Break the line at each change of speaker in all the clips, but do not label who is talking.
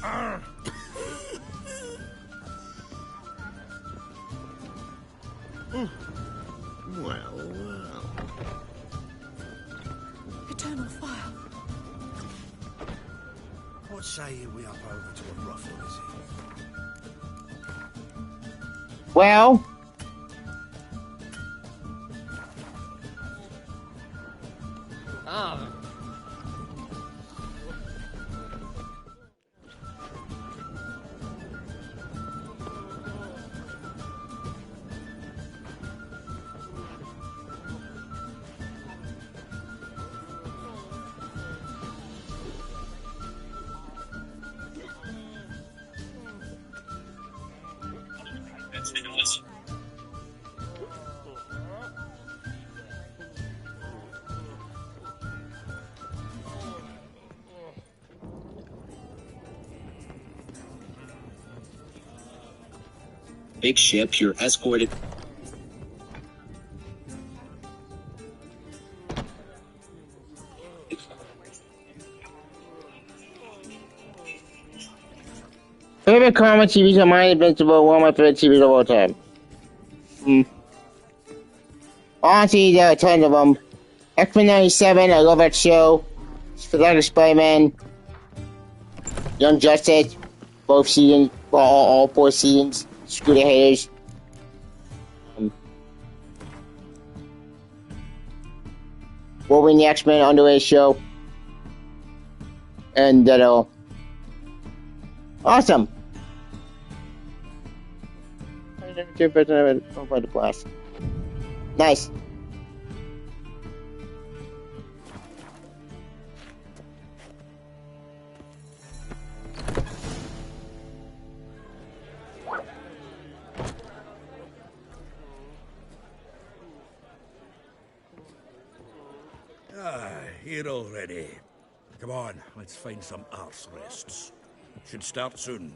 Well.
Eternal fire.
What say you we up over to a brothel, is it?
Well.
Big ship, you're escorted.
Favorite comic TV show, mine Invincible, one of my favorite TVs of all time. Honestly, there are tons of them. X-Men 97, I love that show. Spectacular Spider-Man. Young Justice, both seasons, all 4 seasons. Screw the haters. Wolverine the X-Men underrated show. And that all. Awesome. Nice.
Here already. Come on, let's find some arse rests. Should start soon.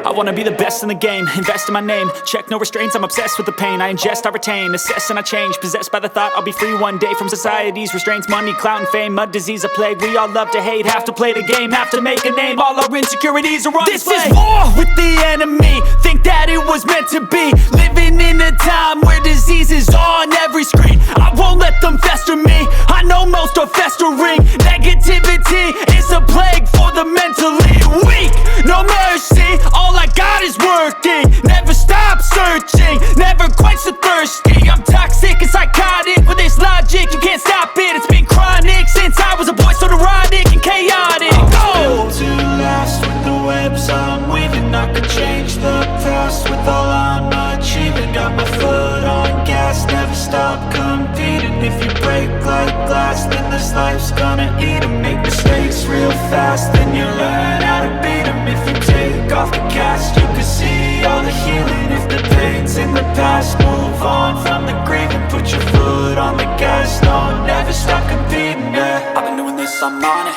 I wanna be the best in the game, invest in my name. Check no restraints, I'm obsessed with the pain. I ingest, I retain, assess and I change. Possessed by the thought I'll be free one day from society's restraints. Money, clout and fame, mud, disease, a plague. We all love to hate, have to play the game, have to make a name. All our insecurities are on display. This is war with the enemy, think that it was meant to be. Living in a time where disease is on every screen. I won't let them fester me, I know most are festering. Negativity is a plague for the mentally weak. No mercy, all I got is working. Never stop searching, never quench the thirsty. I'm toxic and psychotic with this logic, you can't stop it. It's been chronic since I was a boy, so neurotic and chaotic.
Built to last with the webs I'm weaving. I could change the past with all I'm achieving. Got my foot on gas, never stop competing. If you break like glass, then this life's gonna eat 'em. Make mistakes real fast, then you learn how to beat 'em. If you take off the cast, you can see all the healing. If the pain's in the past, move on from the grieving. Put your foot on the gas, no, never stop competing, yeah.
I've been doing this, I'm on it.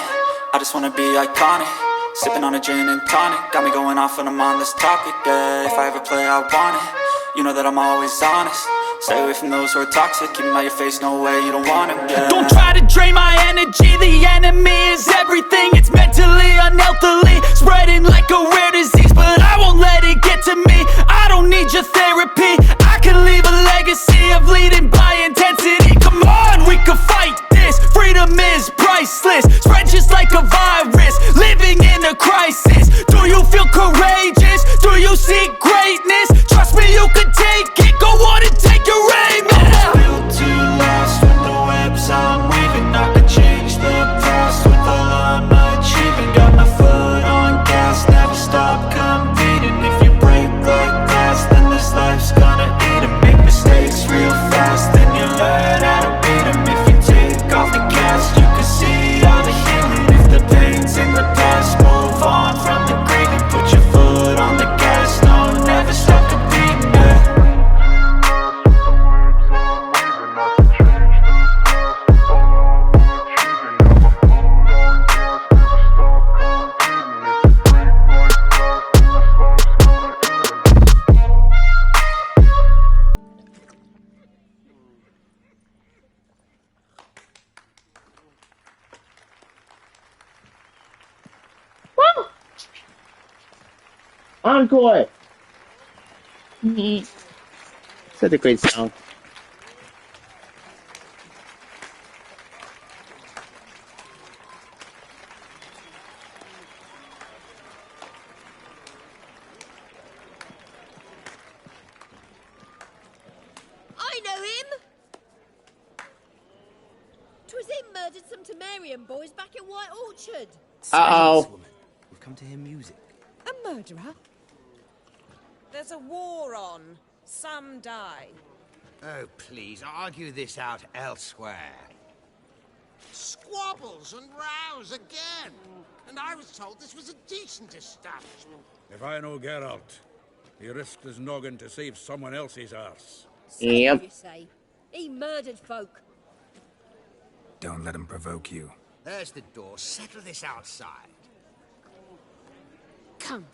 I just wanna be iconic. Sipping on a gin and tonic, got me going off when I'm on this topic, yeah. If I ever play, I want it. You know that I'm always honest. Stay away from those who are toxic. Keep them out your face, no way, you don't want them, yeah.
Don't try to drain my energy. The enemy is everything. It's mentally, unhealthily, spreading like a rare disease, but I won't let it courageous? Do you seek greatness? Trust me, you can take it. Go on and take your aim. I'm built to last with the webs I'm weaving. I could change the past with all I'm achieving. Got my foot on gas, never stop competing. If you break like glass, then this life's gonna eat 'em. Make mistakes real fast, then you learn how to beat 'em. If you take off the cast, you can see all the healing. If the pain's in the past, move on from the grieving. Put your foot on the gas, no, never stop competing, yeah.
Encore! Such a great song.
I know him! 'Twas him murdered some Temerian boys back in White Orchard.
Uh-oh.
Woman. We've come to hear music.
A murderer?
There's a war on. Some die.
Oh, please, argue this out elsewhere. Squabbles and rows again. And I was told this was a decent establishment.
If I know Geralt, he risked his noggin to save someone else's arse.
So
Yep.
you say. He murdered folk.
Don't let him provoke you.
There's the door. Settle this outside.
Come.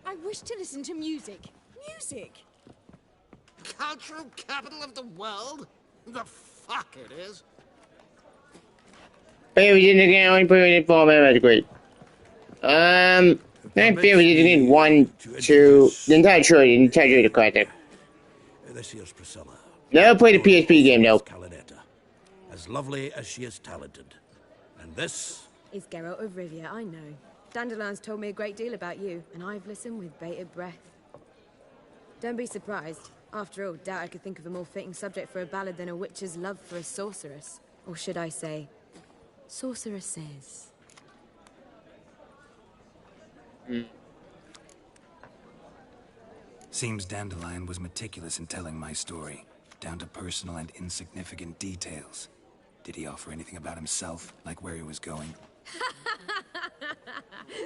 I wish to listen to music. Music?
Cultural capital of the world? The fuck it is.
Favorite in the game, only favorite for me, that's great. My favorite is in 1, 2, the entire trilogy of classic.
This here's Priscilla.
Never played the PSP game though.
Calinetta. As lovely as she is talented. And this?
Is Geralt of Rivia, I know. Dandelion's told me a great deal about you, and I've listened with bated breath. Don't be surprised. After all, doubt I could think of a more fitting subject for a ballad than a witch's love for a sorceress. Or should I say, sorceresses.
Seems Dandelion was meticulous in telling my story, down to personal and insignificant details. Did he offer anything about himself, like where he was going?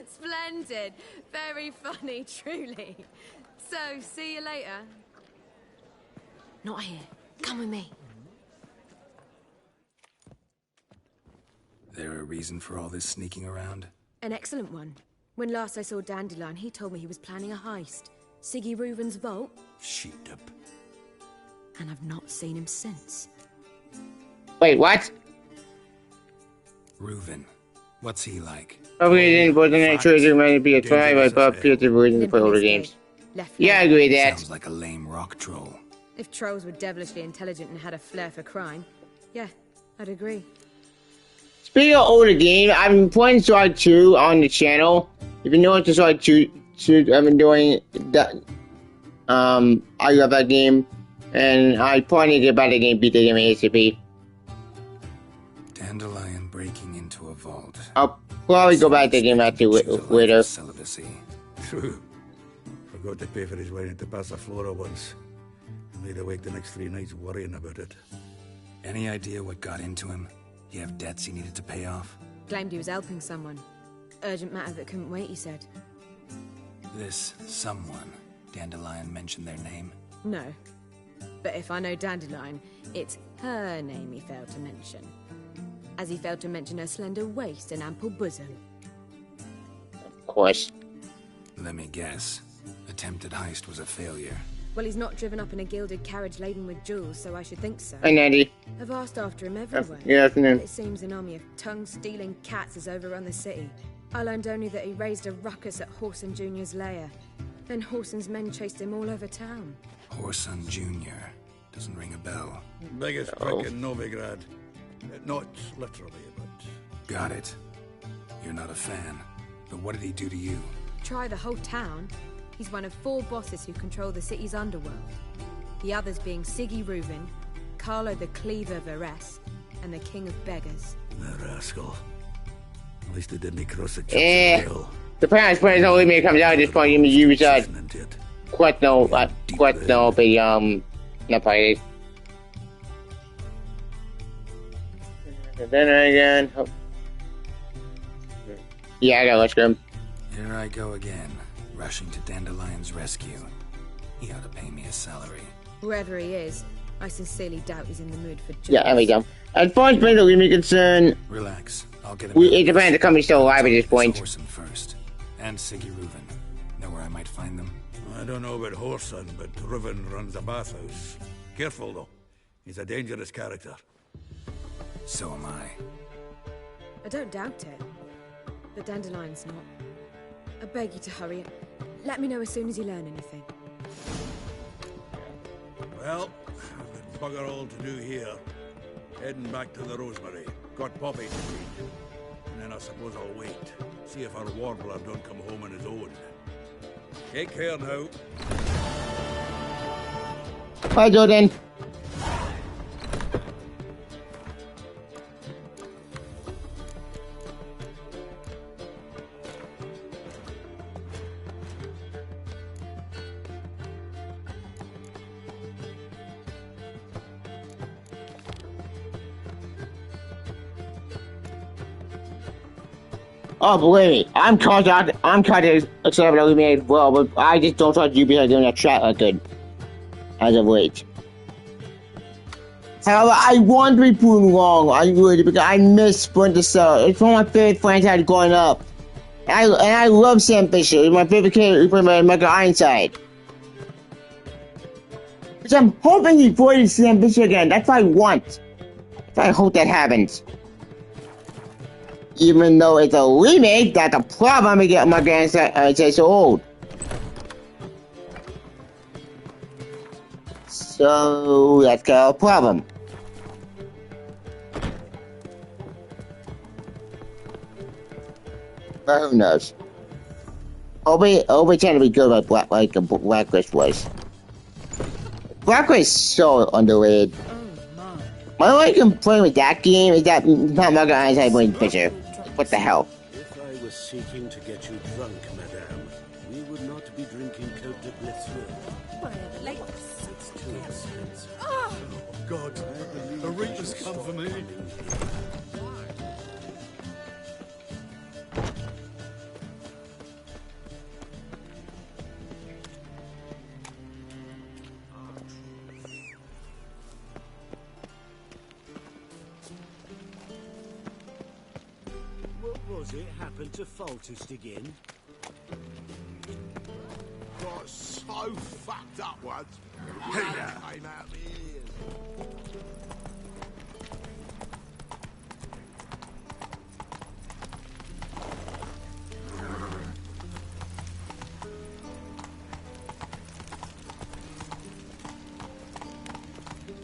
Splendid. Very funny, truly. So, see you later. Not here. Come with me.
There a reason for all this sneaking around?
An excellent one. When last I saw Dandelion, he told me he was planning a heist. Siggy Reuven's vault.
Sheeped up.
And I've not seen him since.
Wait, what?
Reuven. What's he like?
Probably didn't put the next trilogy might be a try by Bob Peter Williams to play older games. Yeah, I agree with that.
Sounds like a lame rock troll.
If trolls were devilishly intelligent and had a flair for crime, yeah, I'd agree.
Speaking of older games, I've been playing Sonic 2 on the channel. If you know what the Sonic 2 I've been doing that, I love that game, and I probably get about the game, beat the game ASAP.
Dandelion breaking into a vault.
I'll probably go back to the game after later.
Celibacy.
True. Forgot to pay for his wine at the Passaflora once. And laid awake the next 3 nights worrying about it.
Any idea what got into him? He have debts he needed to pay off?
Claimed he was helping someone. Urgent matter that couldn't wait, he said.
This someone, Dandelion mentioned their name?
No. But if I know Dandelion, it's her name he failed to mention. As he failed to mention her slender waist and ample bosom.
Of course.
Let me guess. Attempted heist was a failure.
Well, he's not driven up in a gilded carriage laden with jewels, so I should think so.
Hi, Nandy.
I've asked after him everywhere.
Good afternoon.
It seems an army of tongue-stealing cats has overrun the city. I learned only that he raised a ruckus at Whoreson Jr.'s lair. Then Whoreson's men chased him all over town.
Whoreson Jr. Doesn't ring a bell.
Biggest prick in Novigrad. Not literally, but...
Got it. You're not a fan. But what did he do to you?
Try the whole town. He's one of 4 bosses who control the city's underworld. The others being Siggy Reuben, Carlo the Cleaver Varese, and the King of Beggars.
The rascal. At least he didn't cross the hill.
The parents' friends only me comes out at this point. You mean use Quetno, but not pirated. Then again. Oh. Yeah, I got let's go.
Here I go again, rushing to Dandelion's rescue. He ought to pay me a salary.
Whoever he is, I sincerely doubt he's in the mood for jokes.
Yeah, there we go. As far as Brindle is concerned,
relax. I'll get him.
It depends. The company's still alive at this point.
Whoreson first, and Siggy Reuben. Know where I might find them?
I don't know about Whoreson, but Reuben runs a bathhouse. Careful though. He's a dangerous character.
So am I.
I don't doubt it. But Dandelion's not. I beg you to hurry. Let me know as soon as you learn anything.
Well, I've got bugger all to do here. Heading back to the Rosemary. Got Poppy to feed. And then I suppose I'll wait. See if our warbler don't come home on his own. Take care now.
Bye, Jordan. Oh, believe me, I'm content accepting we made well, but I just don't trust you because doing that track like good. As of late. However, I want to be proven wrong, I would, because I miss Splinter Cell. It's one of my favorite franchises growing up. And I love Sam Fisher. He's my favorite character who played by Michael Ironside. Which I'm hoping he voices Sam Fisher again. That's what I want. I hope that happens. Even though it's a remake, that's a problem to get my grandson so old. So that's got a problem. But who knows? Hopefully trying to be good like Blacklist was. Blacklist is so underrated. My only complaint with that game is that not Michael Ironside playing Fisher. What the hell?
If I was seeking to get you drunk, madame, we would not be drinking Cote de Blessure. It's too expensive.
Oh, God. The Reaper's come for me.
It happened to Foltest again.
Got so fucked up once. Came out the ears.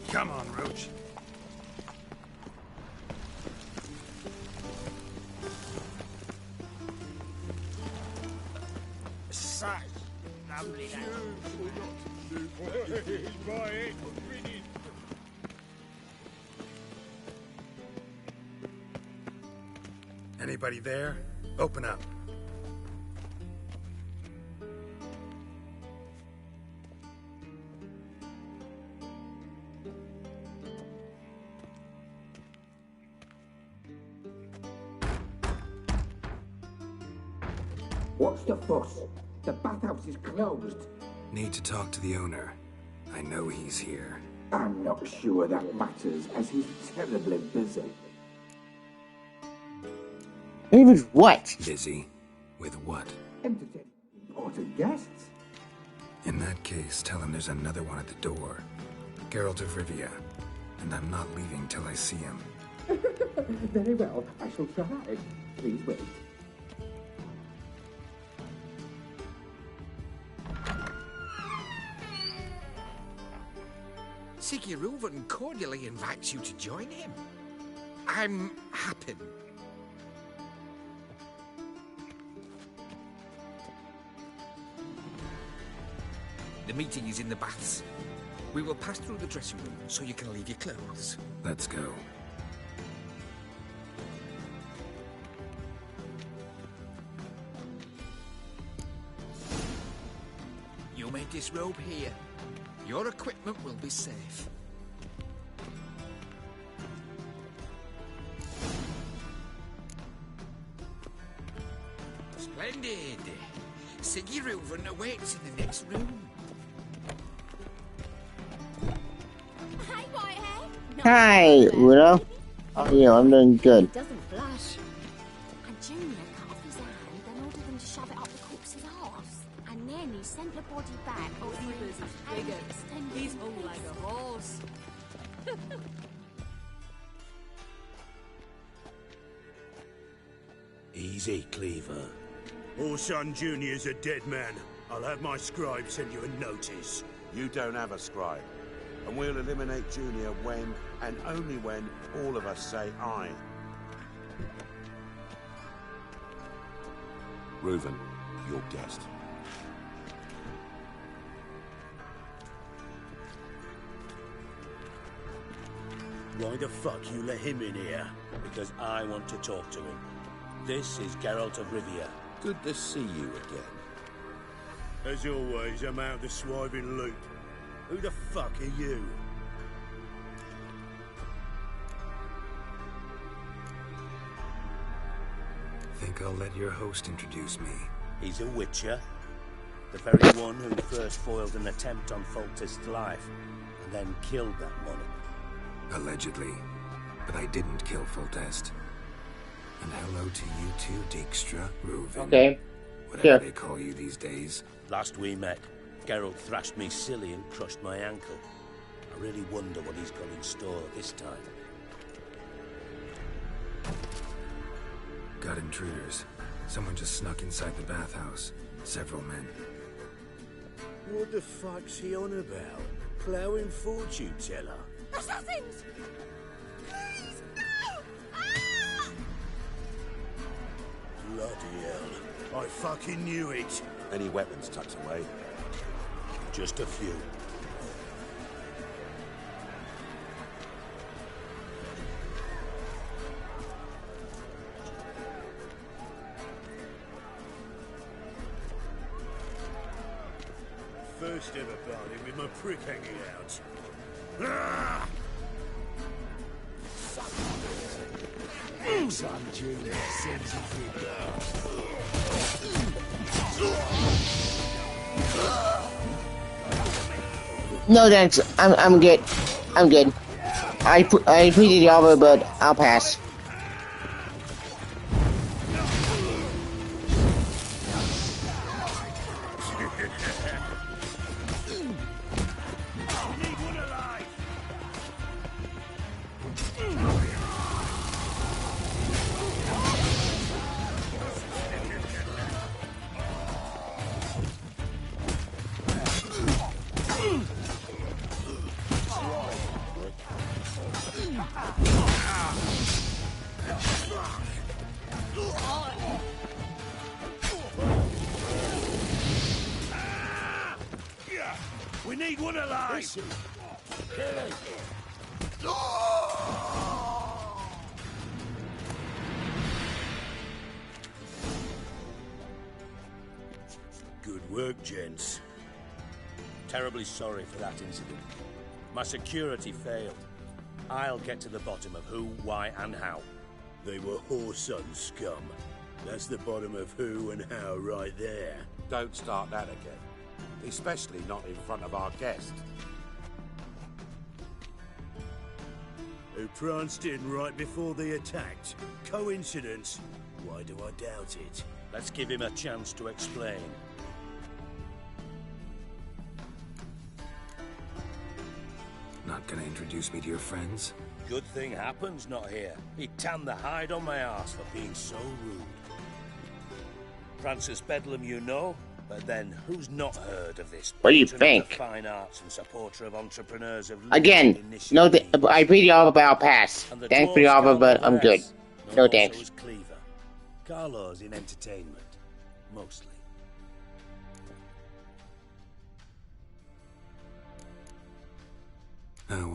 Come on, Roach. Anybody there? Open up.
What's the fuss? The bathhouse is closed.
Need to talk to the owner. I know he's here.
I'm not sure that matters, as he's terribly busy.
He was what?
Busy? With what?
Entertaining important guests.
In that case, tell him there's another one at the door. Geralt of Rivia. And I'm not leaving till I see him.
Very well, I shall try. Please wait.
Siggy Reuben cordially invites you to join him. I'm happy.
The meeting is in the baths. We will pass through the dressing room so you can leave your clothes.
Let's go.
You may disrobe here. Your equipment will be safe. Splendid. Siggy Reuven awaits in the next room.
Hey, Whitehair.
Hi, Udo. Oh, yeah, I'm doing good.
He doesn't blush. And Junior cut off his hand, then ordered them to shove it up the corpse's arse. And then he sent the body back. Oh, he's all like a horse.
Easy, Cleaver.
Orson Jr.'s a dead man. I'll have my scribe send you a notice.
You don't have a scribe. And we'll eliminate Junior when, and only when, all of us say aye. Reuven, your guest.
Why the fuck you let him in here? Because I want to talk to him. This is Geralt of Rivia.
Good to see you again.
As always, I'm out the swiving loop. Who the fuck are you?
Think I'll let your host introduce me.
He's a witcher. The very one who first foiled an attempt on Foltest's life, and then killed that monarch.
Allegedly. But I didn't kill Foltest. And hello to you too, Dijkstra, Reuven.
Okay.
Whatever they call you these days.
Last we met, Geralt thrashed me silly and crushed my ankle. I really wonder what he's got in store this time.
Got intruders. Someone just snuck inside the bathhouse. Several men.
What the fuck's he on about? Plowing fortune teller?
Assassins! Please, no! Ah!
Bloody hell. I fucking knew it.
Any weapons tucked away?
Just a few.
First ever party with my prick hanging out. Ah!
Son Junior sends you
No thanks. I'm good. I'm good. I appreciate the offer, but I'll pass.
We need one alive!
Good work, gents. Terribly sorry for that incident. My security failed. I'll get to the bottom of who, why, and how.
They were Whoreson scum. That's the bottom of who and how right there.
Don't start that again. Especially not in front of our guest.
Who pranced in right before they attacked. Coincidence? Why do I doubt it?
Let's give him a chance to explain.
Not gonna introduce me to your friends?
Good thing Happen's not here. He tanned the hide on my ass for being so rude. Francis Bedlam, you know, but then who's not heard of this?
What do you
Patron of
think?
the fine arts and supporter of entrepreneurs of
Again, no, I appreciate the offer, but I'll pass. Thanks for the offer, but I'm good. No thanks.
Also is Cleaver. Carlo's in entertainment, mostly.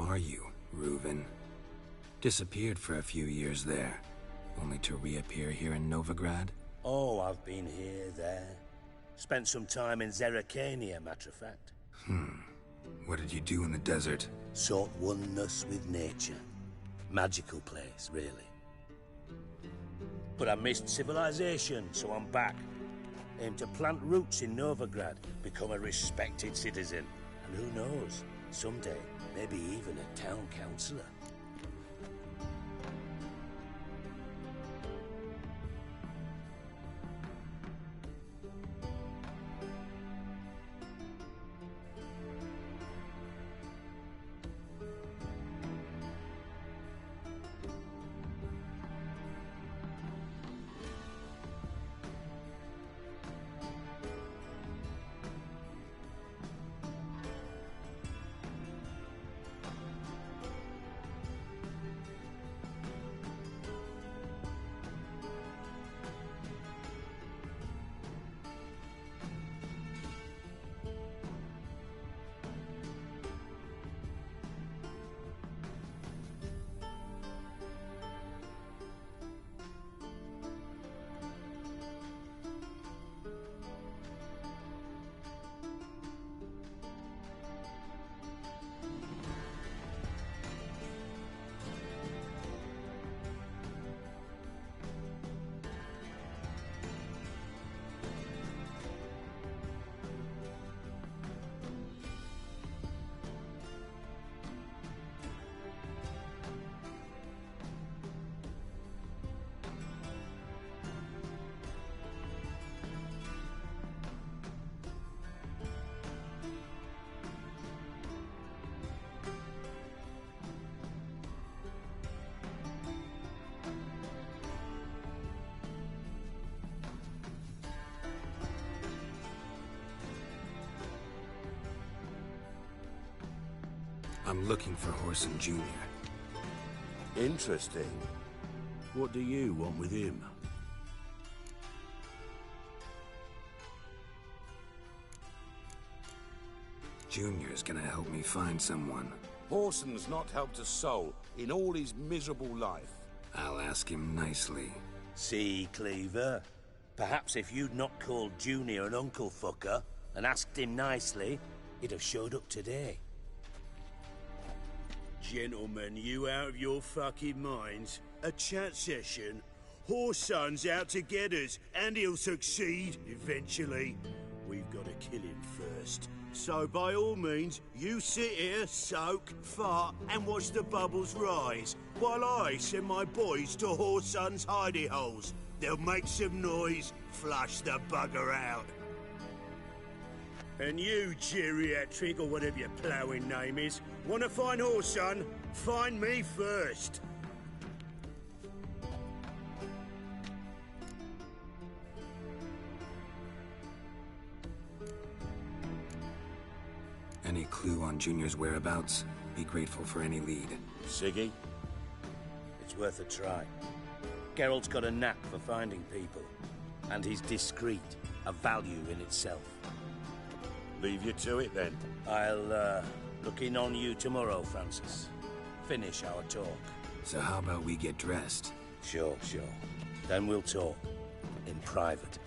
are you, Reuven? Disappeared for a few years there, only to reappear here in Novigrad?
Oh, I've been here, there. Spent some time in Zerrikania, matter of fact.
What did you do in the desert?
Sought oneness with nature. Magical place, really. But I missed civilization, so I'm back. Aim to plant roots in Novigrad, become a respected citizen. And who knows, someday, maybe even a town councillor.
I'm looking for Whoreson Jr.
Interesting.
What do you want with him?
Junior's gonna help me find someone.
Whoreson's not helped a soul in all his miserable life.
I'll ask him nicely.
See, Cleaver? Perhaps if you'd not called Junior an uncle fucker and asked him nicely, he'd have showed up today.
Gentlemen, you out of your fucking minds? A chat session? Whoreson's out to get us, and he'll succeed eventually. We've got to kill him first. So by all means, you sit here, soak, fart, and watch the bubbles rise, while I send my boys to Whoreson's hidey holes. They'll make some noise, flush the bugger out. And you, geriatric, or whatever your ploughing name is, want to find Whoreson? Find me first.
Any clue on Junior's whereabouts? Be grateful for any lead.
Siggy?
It's worth a try. Geralt's got a knack for finding people. And he's discreet, a value in itself.
Leave you to it, then.
I'll, look in on you tomorrow, Francis. Finish our talk.
So how about we get dressed?
Sure. Then we'll talk. In private.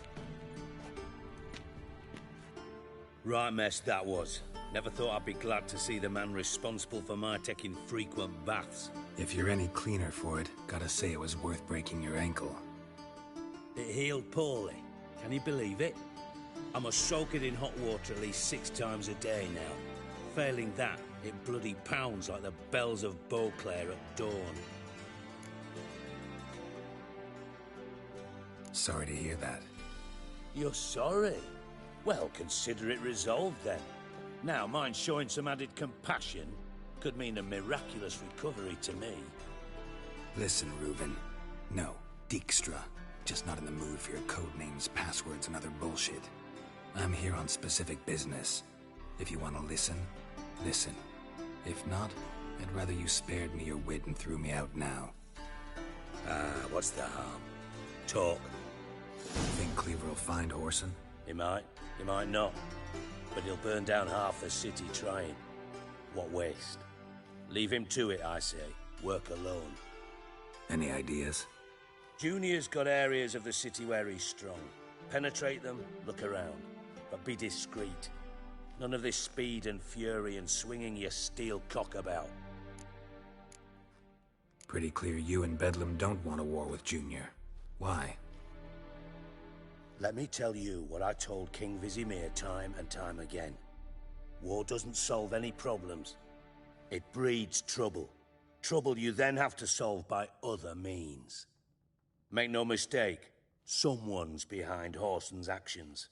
Right mess that was. Never thought I'd be glad to see the man responsible for my taking frequent baths.
If you're any cleaner for it, gotta say it was worth breaking your ankle.
It healed poorly. Can you believe it? I must soak it in hot water at least 6 times a day now. Failing that, it bloody pounds like the bells of Beauclair at dawn.
Sorry to hear that.
You're sorry? Well, consider it resolved then. Now, mind showing some added compassion could mean a miraculous recovery to me.
Listen, Reuven. No, Dijkstra. Just not in the mood for your code names, passwords, and other bullshit. I'm here on specific business. If you want to listen, listen. If not, I'd rather you spared me your wit and threw me out now.
What's the harm? Talk.
Think Cleaver will find Whoreson?
He might not. But he'll burn down half the city trying. What waste. Leave him to it, I say. Work alone.
Any ideas?
Junior's got areas of the city where he's strong. Penetrate them, look around. But be discreet. None of this speed and fury and swinging your steel cock about.
Pretty clear you and Bedlam don't want a war with Junior. Why?
Let me tell you what I told King Vizimir time and time again. War doesn't solve any problems. It breeds trouble. Trouble you then have to solve by other means. Make no mistake, someone's behind Whoreson's actions.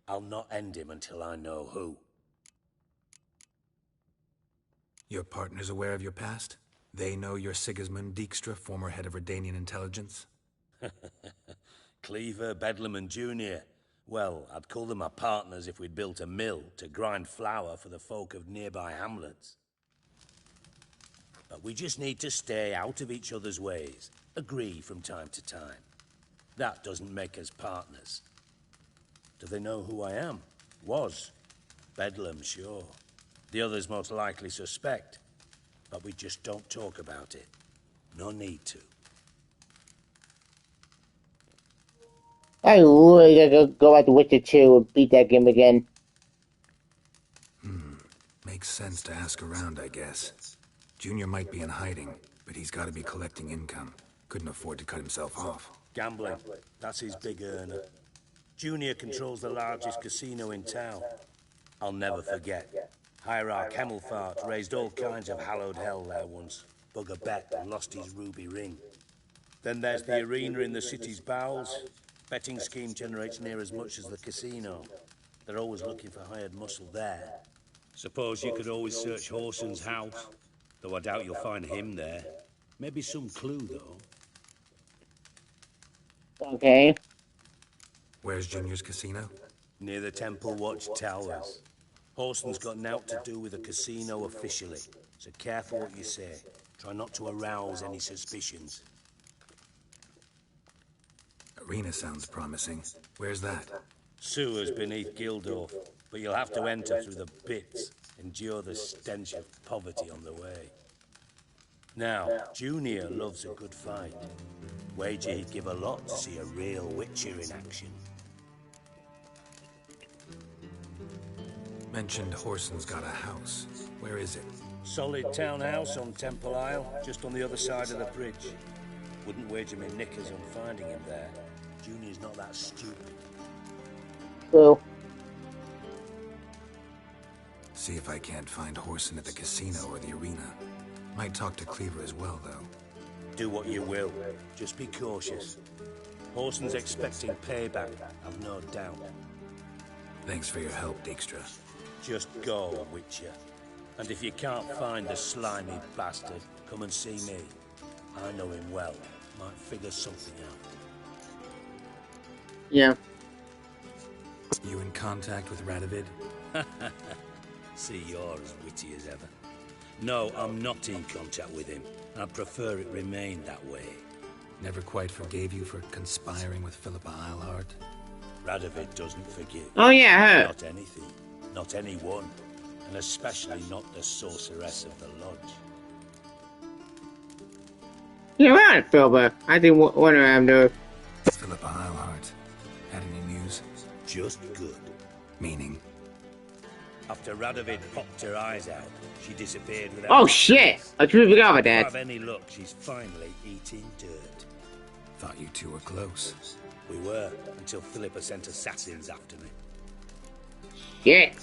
I'll not end him until I know who.
Your partner's aware of your past? They know you're Sigismund Dijkstra, former head of Redanian intelligence?
Cleaver, Bedlam and Junior. Well, I'd call them my partners if we'd built a mill to grind flour for the folk of nearby hamlets. But we just need to stay out of each other's ways. Agree from time to time. That doesn't make us partners. Do they know who I am? Was. Bedlam, sure. The others most likely suspect. But we just don't talk about it. No need to.
I really gotta go back to Witcher 2 and beat that game again.
Makes sense to ask around, I guess. Junior might be in hiding, but he's gotta be collecting income. Couldn't afford to cut himself off.
Gambling. That's his big earner. Junior controls the largest casino in town. I'll never forget. Hierarch Hemmelfart raised all kinds of hallowed hell there once. Bugger bet and lost his ruby ring. Then there's the arena in the city's bowels. Betting scheme generates near as much as the casino. They're always looking for hired muscle there. Suppose you could always search Whoreson's house. Though I doubt you'll find him there. Maybe some clue, though.
Okay.
Where's Junior's casino?
Near the Temple Watch Towers. Whoreson's got naught to do with the casino officially, so careful what you say. Try not to arouse any suspicions.
Arena sounds promising. Where's that?
Sewers beneath Gildorf, but you'll have to enter through the bits, endure the stench of poverty on the way. Now, Junior loves a good fight. Wager he'd give a lot to see a real Witcher in action.
Mentioned Whoreson's got a house. Where is it?
Solid townhouse on Temple Isle, just on the other side of the bridge. Wouldn't wager me knickers on finding him there. Junior's not that stupid.
True.
See if I can't find Whoreson at the casino or the arena. Might talk to Cleaver as well, though.
Do what you will. Just be cautious. Whoreson's expecting payback, I've no doubt.
Thanks for your help, Dijkstra.
Just go, Witcher. And if you can't find the slimy bastard, come and see me. I know him well. Might figure something out.
Yeah.
You in contact with Radovid?
See, you're as witty as ever. No, I'm not in contact with him. I'd prefer it remained that way.
Never quite forgave you for conspiring with Philippa Eilhart?
Radovid doesn't forgive.
Oh yeah, her.
Not anything. Not anyone. And especially not the sorceress of the lodge.
You're right, Philippa. I think one of them do.
Philippa Eilhart. Had any news?
Just good.
Meaning?
After Radovid popped her eyes out, she disappeared without...
Oh shit! I truly forgot about
If I
that.
have any luck, she's finally eating dirt.
Thought you two were close.
We were, until Philippa sent assassins after me.
Shit.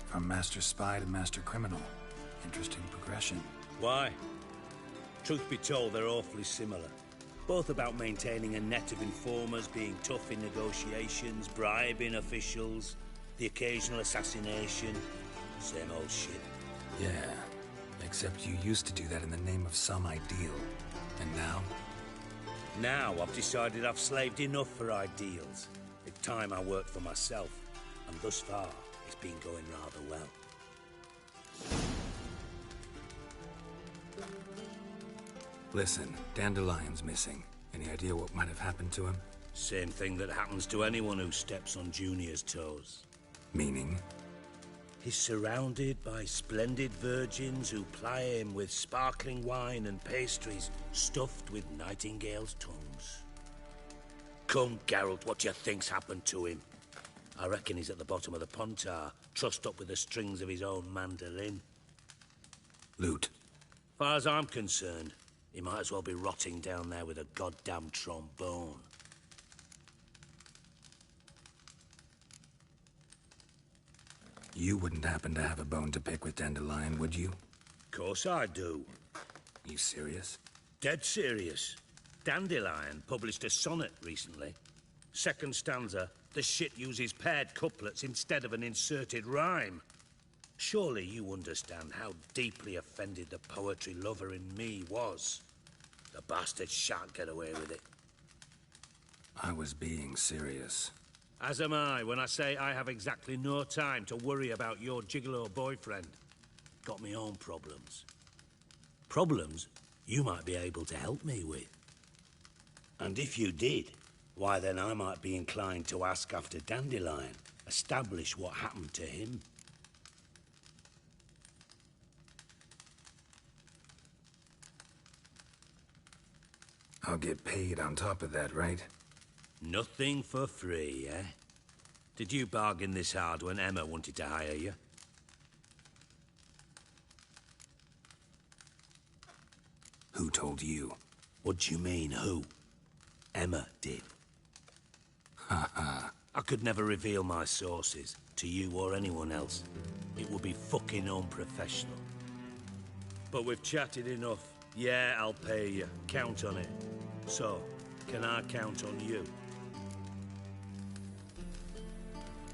From Master Spy to Master Criminal. Interesting progression.
Why? Truth be told, they're awfully similar. Both about maintaining a net of informers, being tough in negotiations, bribing officials, the occasional assassination. Same old shit.
Yeah, except you used to do that in the name of some ideal. And now?
Now I've decided I've slaved enough for ideals. It's time I worked for myself. And thus far, it's been going rather well.
Listen, Dandelion's missing. Any idea what might have happened to him?
Same thing that happens to anyone who steps on Junior's toes.
Meaning?
He's surrounded by splendid virgins who ply him with sparkling wine and pastries stuffed with nightingales' tongues. Come, Geralt, what do you think's happened to him? I reckon he's at the bottom of the Pontar, trussed up with the strings of his own mandolin.
Loot.
Far as I'm concerned, he might as well be rotting down there with a goddamn trombone.
You wouldn't happen to have a bone to pick with Dandelion, would you?
Course I do.
You serious?
Dead serious. Dandelion published a sonnet recently. Second stanza, the shit uses paired couplets instead of an inserted rhyme. Surely you understand how deeply offended the poetry lover in me was. The bastard shan't get away with it.
I was being serious.
As am I when I say I have exactly no time to worry about your gigolo boyfriend. Got me own problems. Problems you might be able to help me with. And if you did, why then I might be inclined to ask after Dandelion, establish what happened to him.
I'll get paid on top of that, right?
Nothing for free, eh? Did you bargain this hard when Emma wanted to hire you?
Who told you?
What do you mean, who? Emma did.
Ha ha.
I could never reveal my sources to you or anyone else. It would be fucking unprofessional. But we've chatted enough. Yeah, I'll pay you. Count on it. So, can I count on you?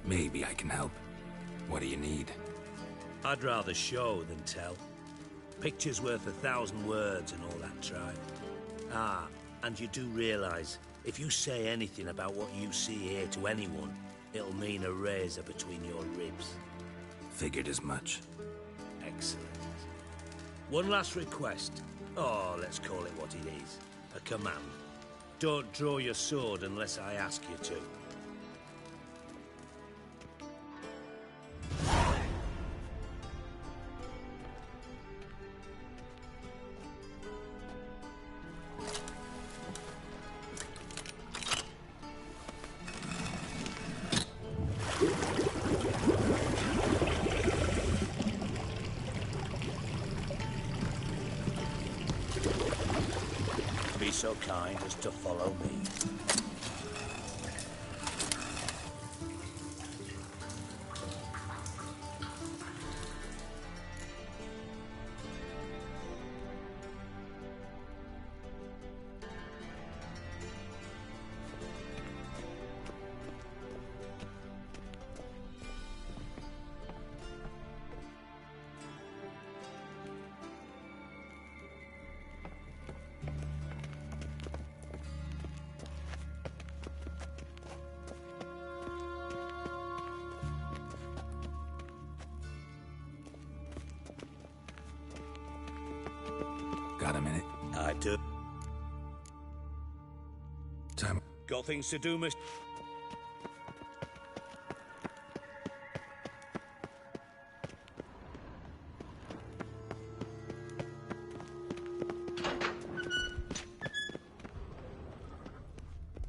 Maybe I can help. What do you need?
I'd rather show than tell. Picture's worth 1,000 words and all that tribe. Ah, and you do realize, if you say anything about what you see here to anyone, it'll mean a razor between your ribs.
Figured as much.
Excellent. One last request. Oh, let's call it what it is. A command. Don't draw your sword unless I ask you to. Be so kind as to follow me.
Got a minute?
I do.
Time.
Got things to do, Mr.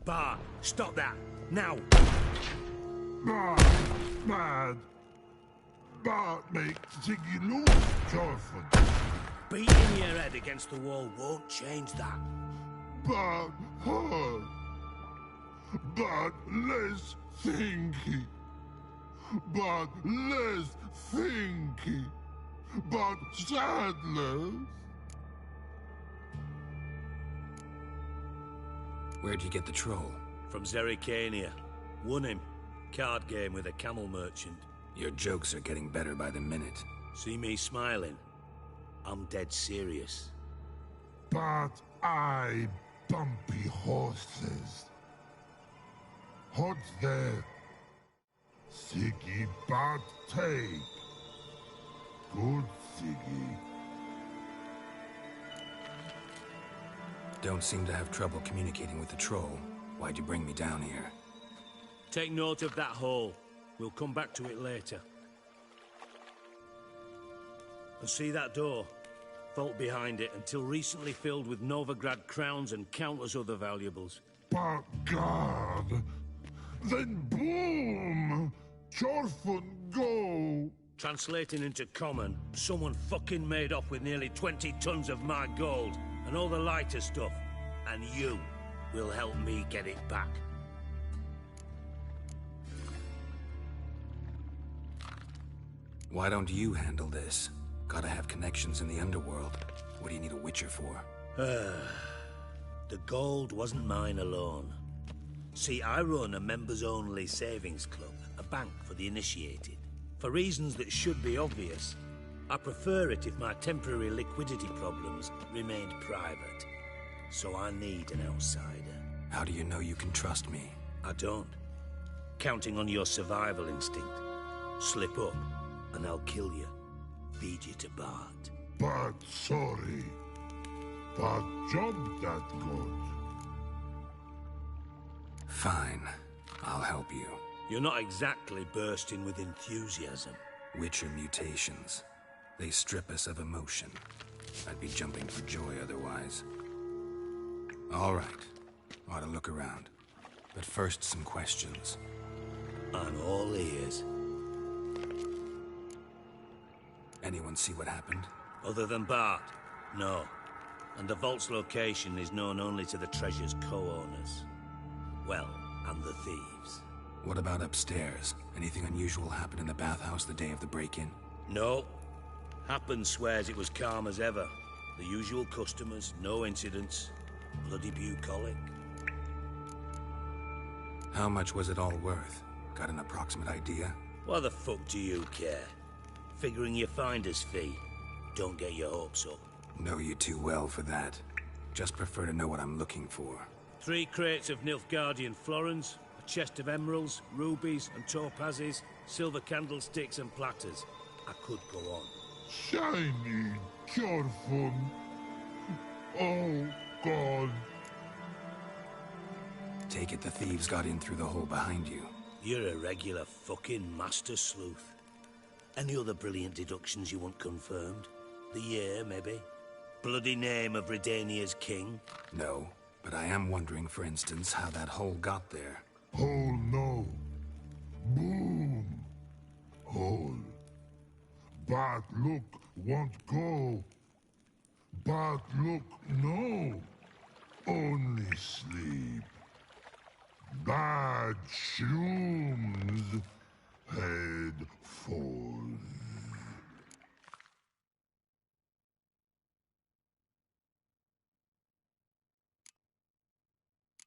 Bart, stop that! Now!
Bad. Bart make Ziggy lose, Jonathan.
Beating your head against the wall won't change that.
Bart hard. Bart less thinky. Bart less thinky. Bart sadless.
Where'd you get the troll?
From Zerrikania. Won him. Card game with a camel merchant.
Your jokes are getting better by the minute.
See me smiling? I'm dead serious.
But I bumpy horses. Hot there. Siggy but take. Good Siggy.
Don't seem to have trouble communicating with the troll. Why'd you bring me down here?
Take note of that hole. We'll come back to it later. And see that door? Vault behind it, until recently filled with Novigrad crowns and countless other valuables.
But God, then boom! Chorfun go!
Translating into common, someone fucking made off with nearly 20 tons of my gold, and all the lighter stuff. And you will help me get it back.
Why don't you handle this? Gotta have connections in the underworld. What do you need a Witcher for?
The gold wasn't mine alone. See, I run a members-only savings club, a bank for the initiated. For reasons that should be obvious, I prefer it if my temporary liquidity problems remained private. So I need an outsider.
How do you know you can trust me?
I don't. Counting on your survival instinct. Slip up, and I'll kill you. Feed you to Bart.
But sorry. But job that good.
Fine. I'll help you.
You're not exactly bursting with enthusiasm.
Witcher mutations. They strip us of emotion. I'd be jumping for joy otherwise. All right. Ought to look around. But first, some questions.
I'm all ears.
Anyone see what happened?
Other than Bart? No. And the vault's location is known only to the treasure's co-owners. Well, and the thieves.
What about upstairs? Anything unusual happen in the bathhouse the day of the break-in?
No. Happen swears it was calm as ever. The usual customers, no incidents. Bloody bucolic.
How much was it all worth? Got an approximate idea?
Why the fuck do you care? Figuring your finder's fee. Don't get your hopes up.
Know you too well for that. Just prefer to know what I'm looking for.
3 crates of Nilfgaardian florins, a chest of emeralds, rubies and topazes, silver candlesticks and platters. I could go on.
Shiny Chorfun. Oh, God.
Take it the thieves got in through the hole behind you.
You're a regular fucking master sleuth. Any other brilliant deductions you want confirmed? The year, maybe? Bloody name of Redania's king?
No, but I am wondering, for instance, how that hole got there.
Hole no. Boom. Hole. But look, won't go. But look, no. Only sleep. Bad shrooms. Head falls.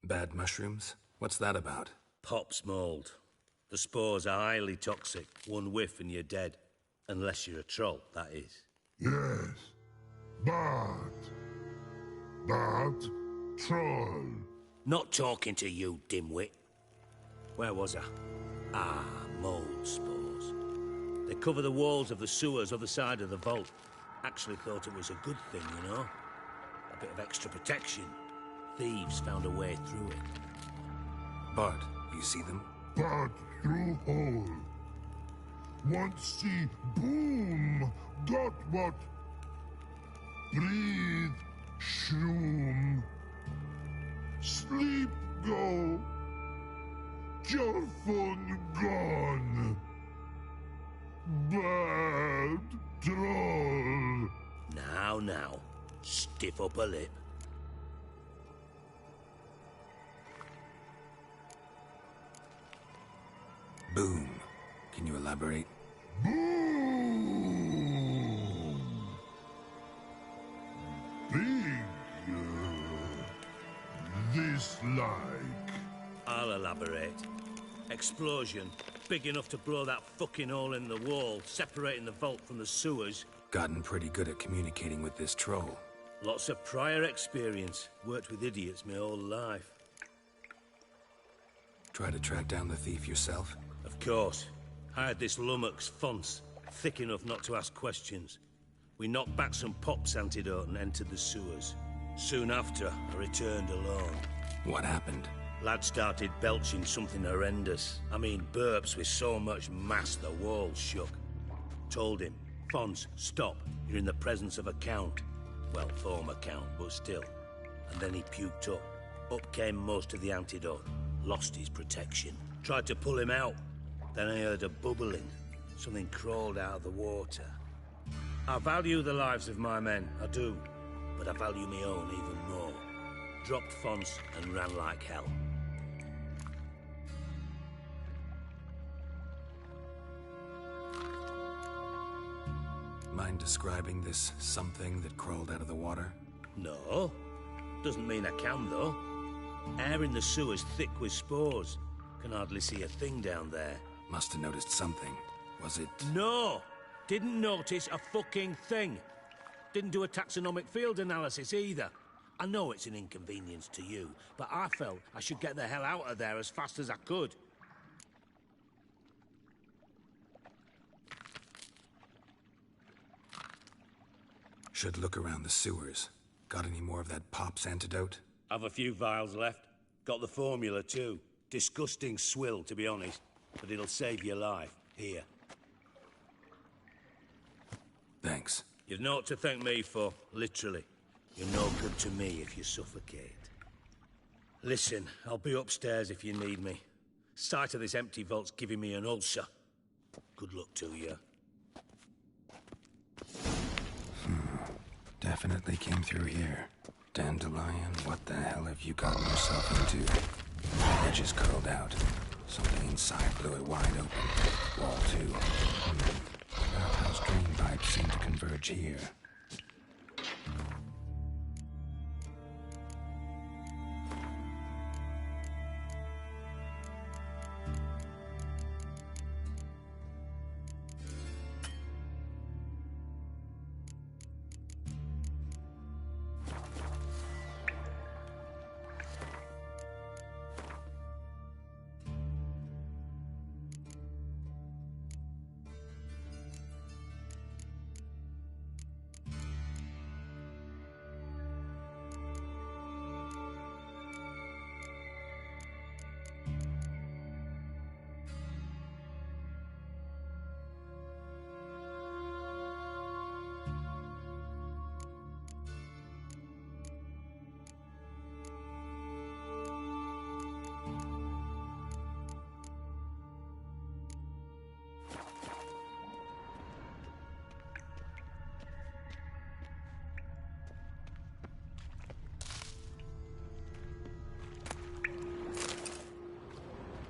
Bad mushrooms? What's that about?
Pop's mold. The spores are highly toxic. One whiff and you're dead. Unless you're a troll, that is.
Yes. But troll.
Not talking to you, dimwit. Where was I? Ah, mold spores. They cover the walls of the sewers other side of the vault. Actually thought it was a good thing, you know? A bit of extra protection. Thieves found a way through it.
Bart, you see them?
But through hole. Want see boom. Got what? Breathe. Shroom. Sleep go. Chorfun gone. Bad troll.
Now. Stiff upper lip.
Boom. Can you elaborate?
Boom. Big. This like.
I'll elaborate. Explosion. Big enough to blow that fucking hole in the wall, separating the vault from the sewers.
Gotten pretty good at communicating with this troll.
Lots of prior experience. Worked with idiots my whole life.
Try to track down the thief yourself?
Of course. Hired this lummox, Fons, thick enough not to ask questions. We knocked back some Pop's antidote and entered the sewers. Soon after, I returned alone.
What happened?
Lad started belching something horrendous. I mean, burps with so much mass the walls shook. Told him, Fons, stop. You're in the presence of a count. Well, former count, but still. And then he puked up. Up came most of the antidote. Lost his protection. Tried to pull him out. Then I heard a bubbling. Something crawled out of the water. I value the lives of my men, I do. But I value my own even more. Dropped Fons and ran like hell.
Mind describing this something that crawled out of the water?
No. Doesn't mean I can, though. Air in the sewer's thick with spores. Can hardly see a thing down there.
Must have noticed something. Was it...
No! Didn't notice a fucking thing. Didn't do a taxonomic field analysis either. I know it's an inconvenience to you, but I felt I should get the hell out of there as fast as I could.
Should look around the sewers. Got any more of that Pop's antidote?
Have a few vials left. Got the formula too. Disgusting swill, to be honest. But it'll save your life. Here.
Thanks.
You've naught to thank me for, literally. You're no good to me if you suffocate. Listen, I'll be upstairs if you need me. Sight of this empty vault's giving me an ulcer. Good luck to you.
Definitely came through here. Dandelion, what the hell have you gotten yourself into? The edges curled out. Something inside blew it wide open. Wall too. Outhouse drain pipes seem to converge here.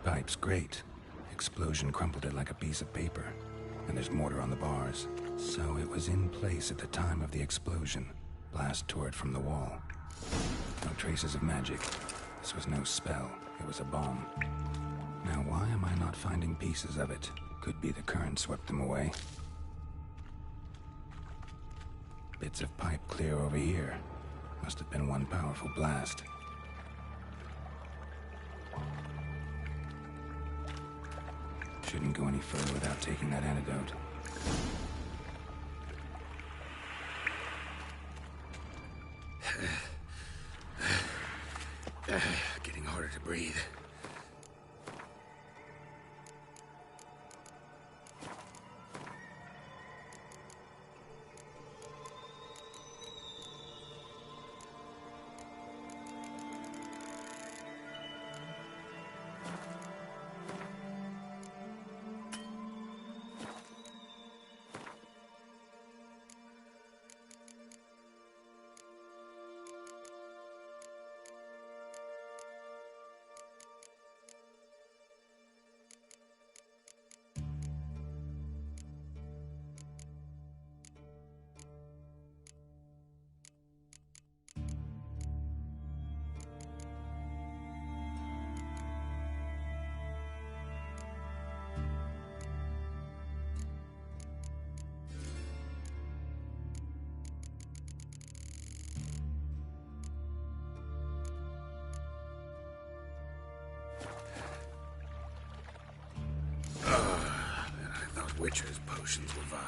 Pipe's great. Explosion crumpled it like a piece of paper. And there's mortar on the bars. So it was in place at the time of the explosion. Blast tore it from the wall. No traces of magic. This was no spell. It was a bomb. Now why am I not finding pieces of it? Could be the current swept them away. Bits of pipe clear over here. Must have been one powerful blast. Shouldn't go any further without taking that antidote. Getting harder to breathe. Witcher's potions were vile.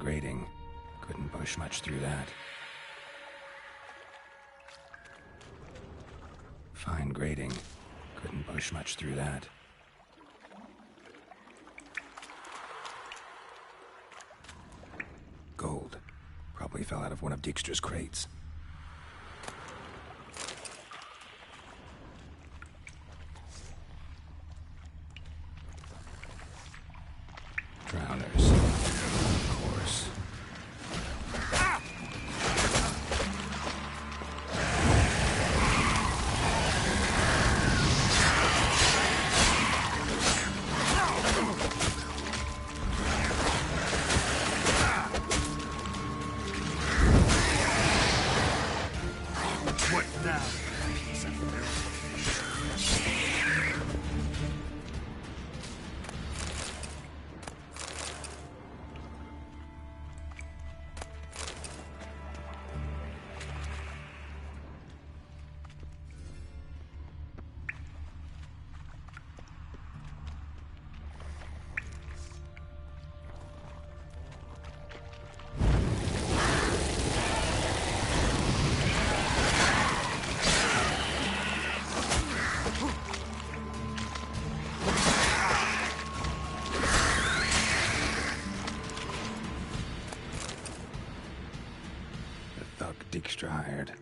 grating. Couldn't push much through that. Fine grating. Couldn't push much through that. Gold. Probably fell out of one of Dijkstra's crates. Drowners. Of course.
What now?
Dijkstra hired.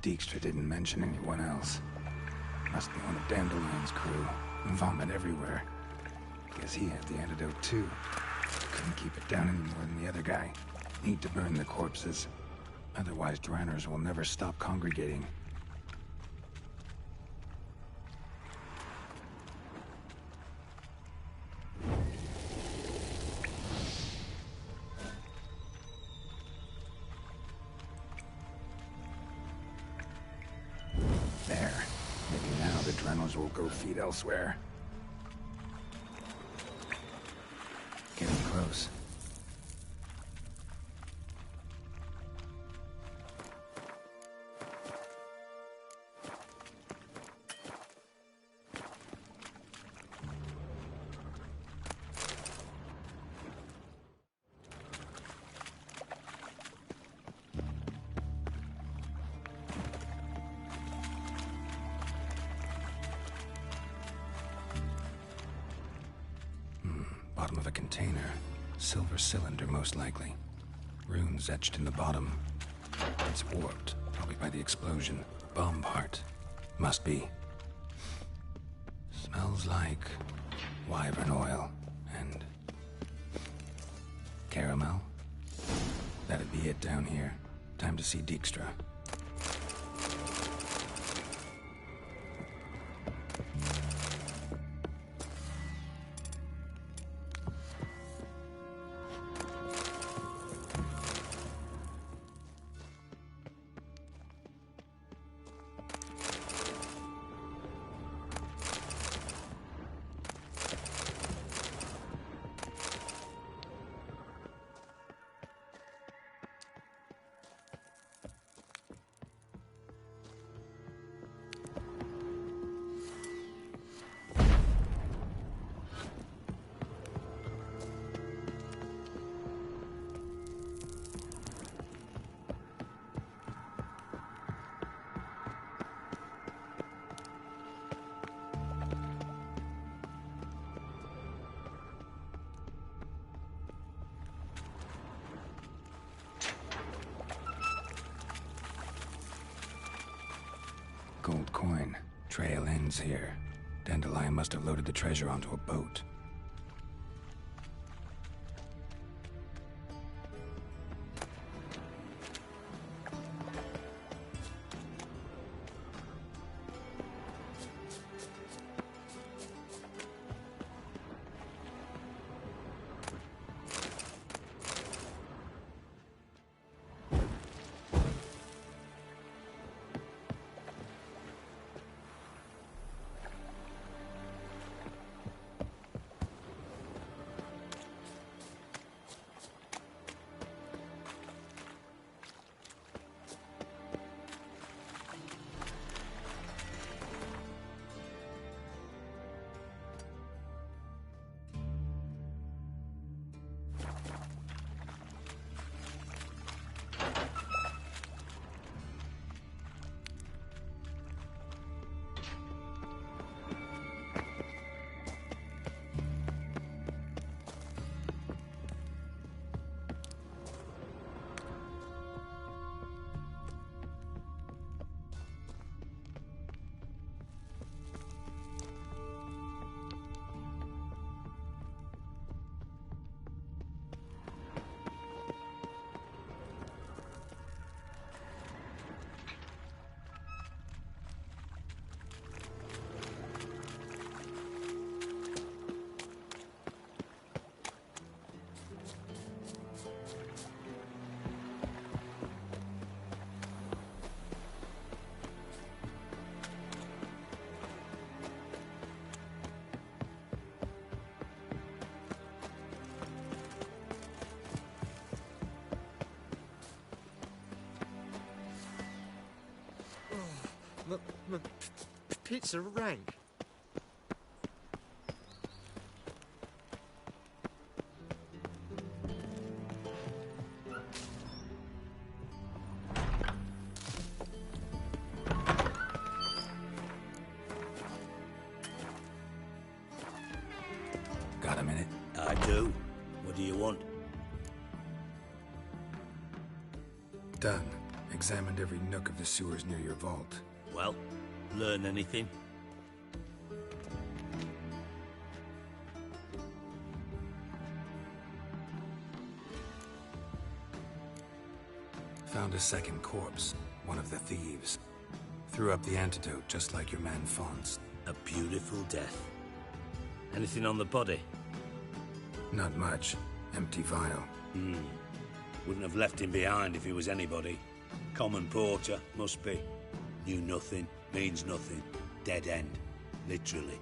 Dijkstra didn't mention anyone else. Must be one of Dandelion's crew. Vomit everywhere. Guess he had the antidote too. Couldn't keep it down any more than the other guy. Need to burn the corpses. Otherwise, drowners will never stop congregating. There. Maybe now the Drennels will go feed elsewhere. Getting close. Bottom of a container. Silver cylinder, most likely. Runes etched in the bottom. It's warped, probably by the explosion. Bomb part. Must be. Smells like wyvern oil and caramel. That'd be it down here. Time to see Dijkstra. Gold coin. Trail ends here. Dandelion must have loaded the treasure onto a boat.
Pizza rank.
Got a minute?
I do. What do you want?
Done. Examined every nook of the sewers near your vault.
Well, learn anything?
Found a second corpse. One of the thieves. Threw up the antidote just like your man Fonz.
A beautiful death. Anything on the body?
Not much. Empty vial.
Wouldn't have left him behind if he was anybody. Common porter, must be. Knew nothing, means nothing. Dead end. Literally.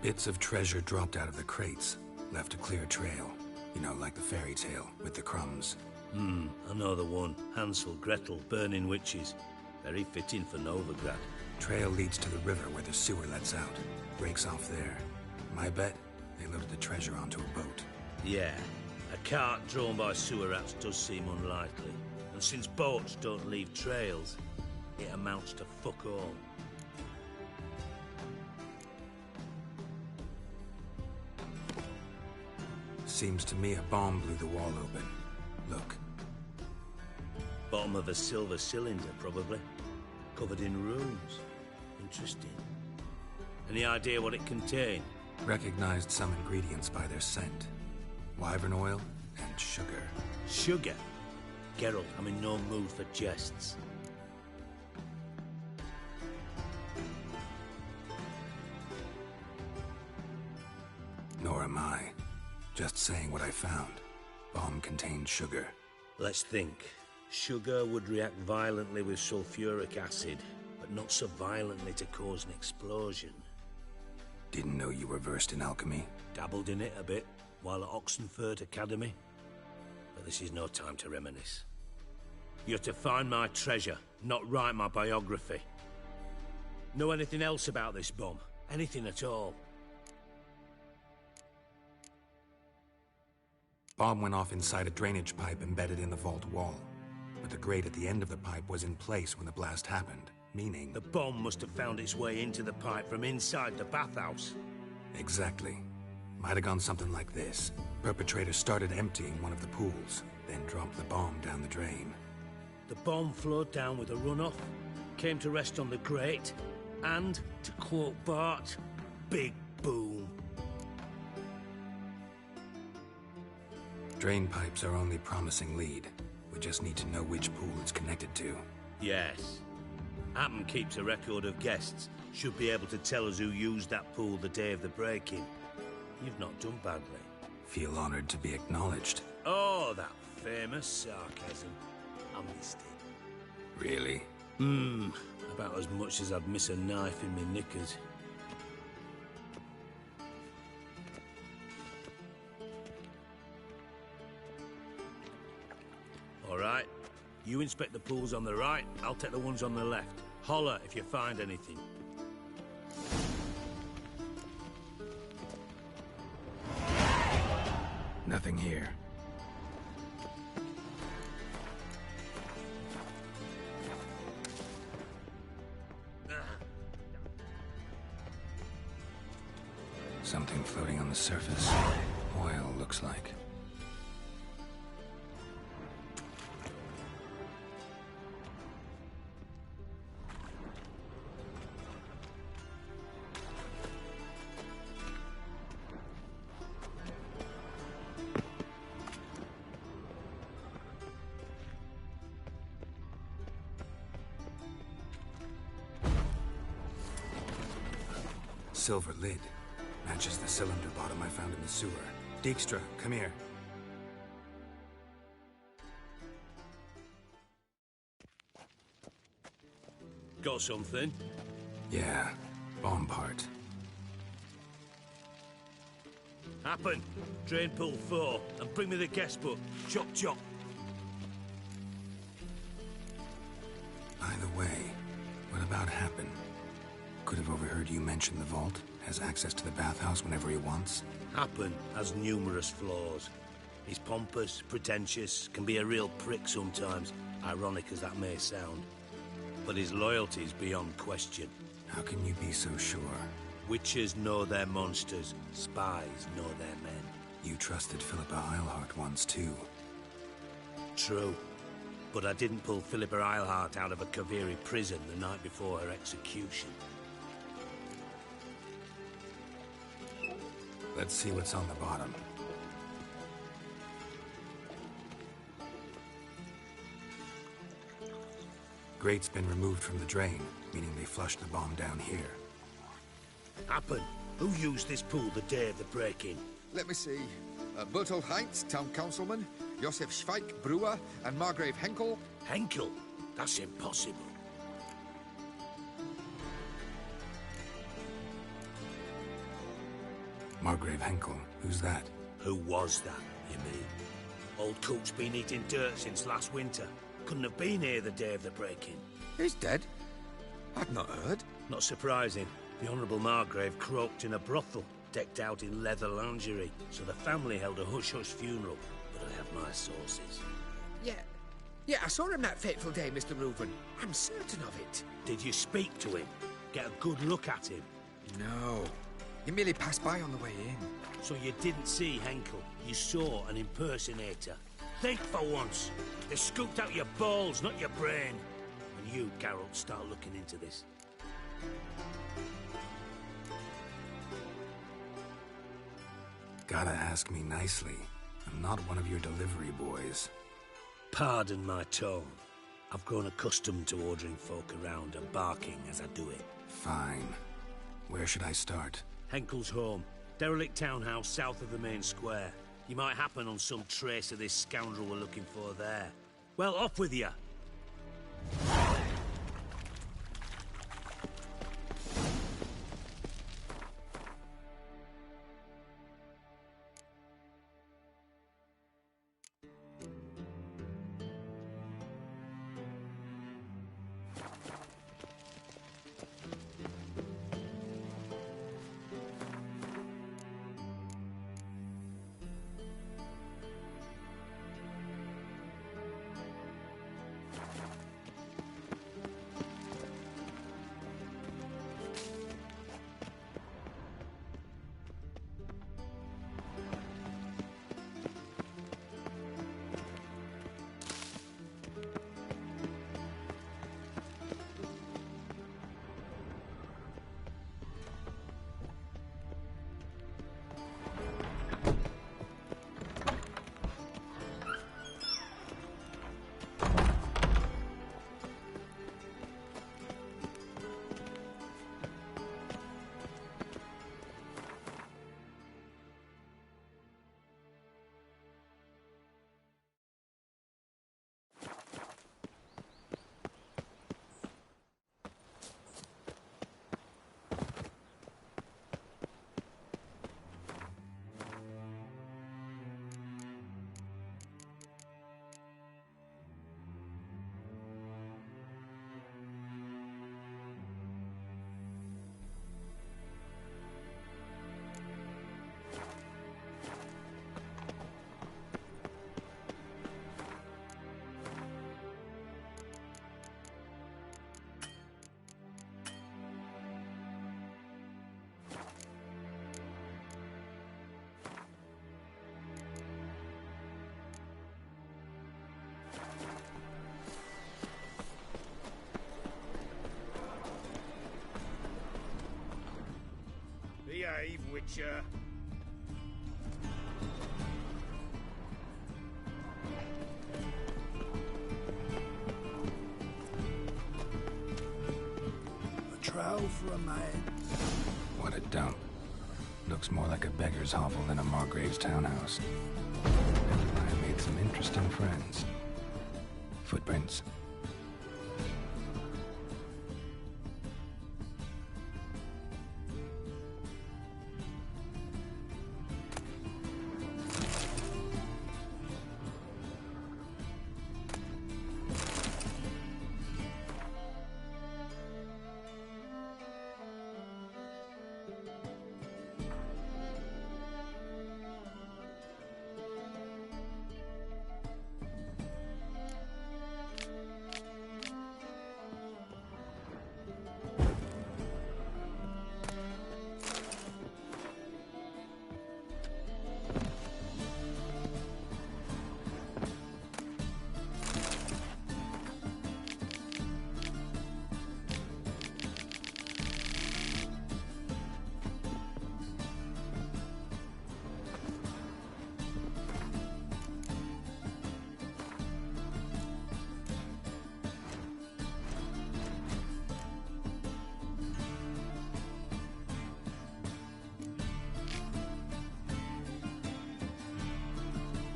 Bits of treasure dropped out of the crates. Left a clear trail. You know, like the fairy tale, with the crumbs.
I know the one. Hansel, Gretel, burning witches. Very fitting for Novigrad.
Trail leads to the river where the sewer lets out. Breaks off there. My bet, they loaded the treasure onto a boat.
Yeah. A cart drawn by sewer rats does seem unlikely. And since boats don't leave trails, it amounts to fuck all.
Seems to me a bomb blew the wall open. Look.
Bottom of a silver cylinder, probably. Covered in runes. Interesting. Any idea what it contained?
Recognized some ingredients by their scent. Wyvern oil and sugar.
Sugar? Geralt, I'm in no mood for jests.
Nor am I. Just saying what I found. Bomb contained sugar.
Let's think. Sugar would react violently with sulfuric acid, but not so violently to cause an explosion.
Didn't know you were versed in alchemy.
Dabbled in it a bit, while at Oxenford Academy. But this is no time to reminisce. You're to find my treasure, not write my biography. Know anything else about this bomb? Anything at all?
Bomb went off inside a drainage pipe embedded in the vault wall. But the grate at the end of the pipe was in place when the blast happened, meaning...
The bomb must have found its way into the pipe from inside the bathhouse.
Exactly. Might have gone something like this. Perpetrator started emptying one of the pools, then dropped the bomb down the drain.
The bomb flowed down with a runoff, came to rest on the grate, and, to quote Bart, big boom.
Drain pipes are only promising lead. We just need to know which pool it's connected to.
Yes. Hammond keeps a record of guests. Should be able to tell us who used that pool the day of the break-in. You've not done badly.
Feel honored to be acknowledged.
Oh, that famous sarcasm. I missed it.
Really?
About as much as I'd miss a knife in my knickers. All right. You inspect the pools on the right, I'll take the ones on the left. Holler if you find anything.
Nothing here. Something floating on the surface. Oil, looks like. Silver lid. Matches the cylinder bottom I found in the sewer. Dijkstra, come here.
Got something?
Yeah, bomb part.
Happen. Drain pool 4, and bring me the guest book. Chop chop.
about Happen? Could have overheard you mention the vault. Has access to the bathhouse whenever he wants.
Happen has numerous flaws. He's pompous, pretentious, can be a real prick sometimes, ironic as that may sound. But his loyalty's beyond question.
How can you be so sure?
Witches know their monsters, spies know their men.
You trusted Philippa Eilhart once too.
True. But I didn't pull Philippa Eilhart out of a Kaviri prison the night before her execution.
Let's see what's on the bottom. Grate's been removed from the drain, meaning they flushed the bomb down here.
Happen. Who used this pool the day of the break-in?
Let me see. Bertolt Heinz, town councilman, Josef Schweik, brewer, and Margrave Henkel.
Henkel? That's impossible.
Margrave Henkel? Who's that?
Who was that, you mean? Old Cook's been eating dirt since last winter. Couldn't have been here the day of the break-in.
He's dead? I'd not heard.
Not surprising. The Honourable Margrave croaked in a brothel, decked out in leather lingerie, so the family held a hush-hush funeral. But I have my sources.
Yeah, I saw him that fateful day, Mr. Reuven. I'm certain of it.
Did you speak to him? Get a good look at him?
No. He merely passed by on the way in.
So you didn't see Henkel? You saw an impersonator? Think for once. They scooped out your balls, not your brain. And you, Geralt, start looking into this.
Gotta ask me nicely. I'm not one of your delivery boys.
Pardon my tone. I've grown accustomed to ordering folk around and barking as I do it.
Fine. Where should I start?
Henkel's home. Derelict townhouse south of the main square. You might happen on some trace of this scoundrel we're looking for there. Well, off with you!
Behave, Witcher.
A trowel for a man.
What a dump. Looks more like a beggar's hovel than a Margrave's townhouse. I made some interesting friends. Footprints.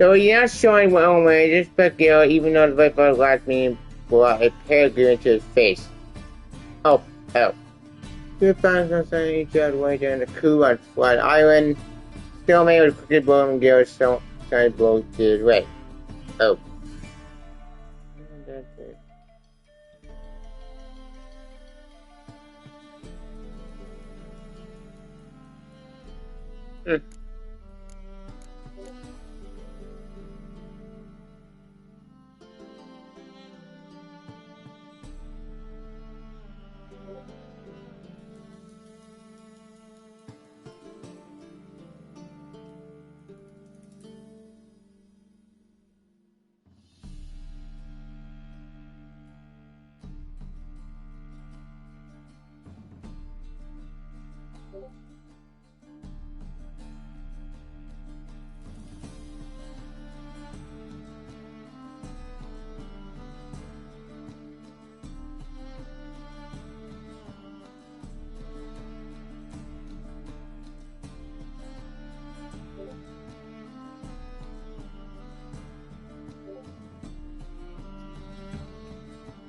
So you're not showing one way, just Becky, even though the Viper last meeting brought a pair of into his face. Oh. Two fans on each other way down the crew on Flat Island. Still made with crooked blow and Garrett's side blow to his way. Oh. That's it.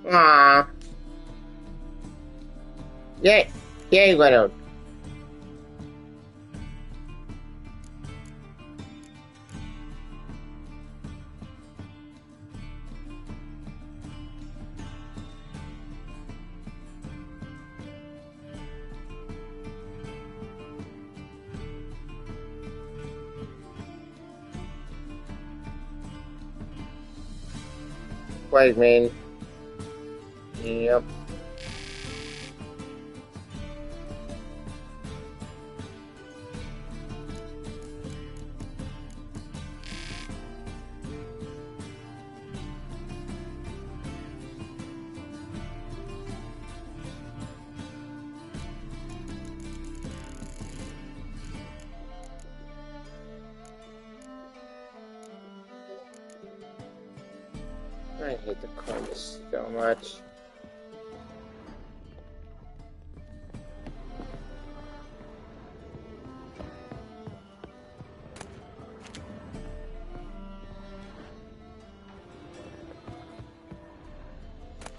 Aww. Yay, Reynolds. Wait, man. Yep. I hate the cards so much.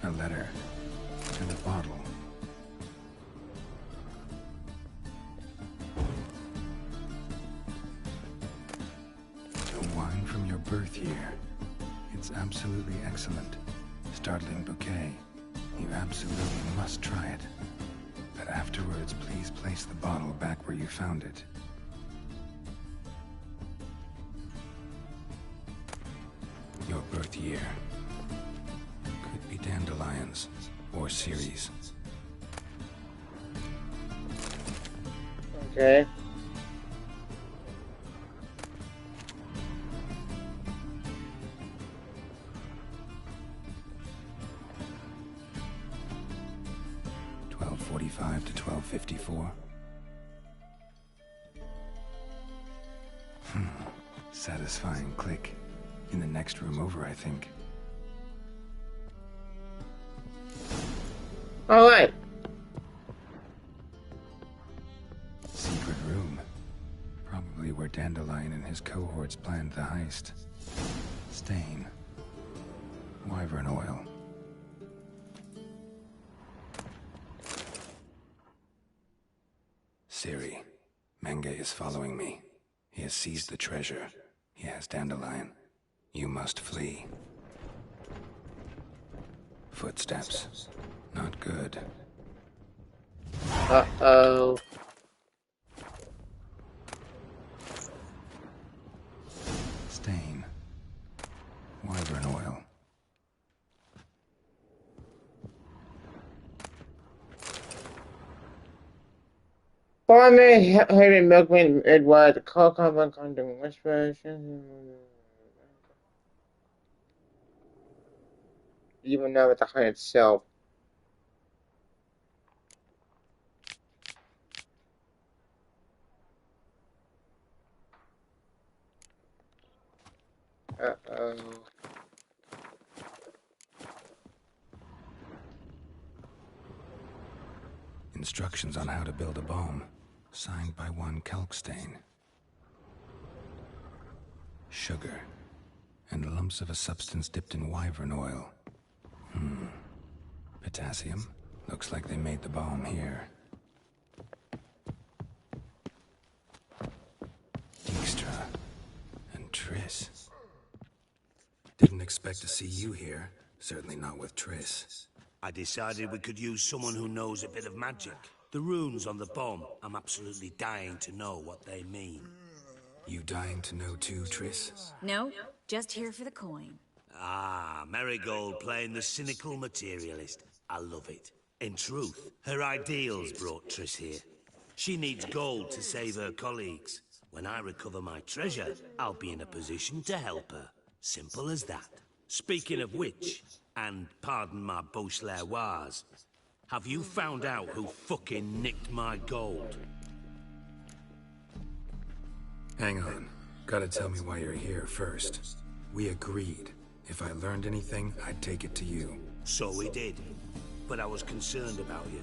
A letter and a bottle. The wine from your birth year. It's absolutely excellent. Startling bouquet. You absolutely must try it. But afterwards, please place the bottle back where you found it. Your birth year. Could be dandelions or Ceres.
Okay.
To 12:54. Satisfying click. In the next room over, I think.
All right.
Secret room. Probably where Dandelion and his cohorts planned the heist. Stain. Wyvern oil. Ciri, Menge is following me. He has seized the treasure. He has Dandelion. You must flee. Footsteps. Not good.
Uh-oh.
Stain. Wyvern oil.
Farmer Harry Milkman Edward, the call common condom respiration. Even though it's the hunt itself. Uh-oh.
Instructions on how to build a bomb. Signed by one Kalkstain. Sugar. and lumps of a substance dipped in wyvern oil. Potassium? Looks like they made the bomb here. Dijkstra and Triss. Didn't expect to see you here. Certainly not with Triss.
I decided we could use someone who knows a bit of magic. The runes on the bomb, I'm absolutely dying to know what they mean.
You dying to know too, Triss?
No, just here for the coin.
Ah, Marigold playing the cynical materialist. I love it. In truth, her ideals brought Triss here. She needs gold to save her colleagues. When I recover my treasure, I'll be in a position to help her. Simple as that. Speaking of which, and pardon my Beauclervois, have you found out who fucking nicked my gold?
Hang on. Gotta tell me why you're here first. We agreed. If I learned anything, I'd take it to you.
So we did. But I was concerned about you.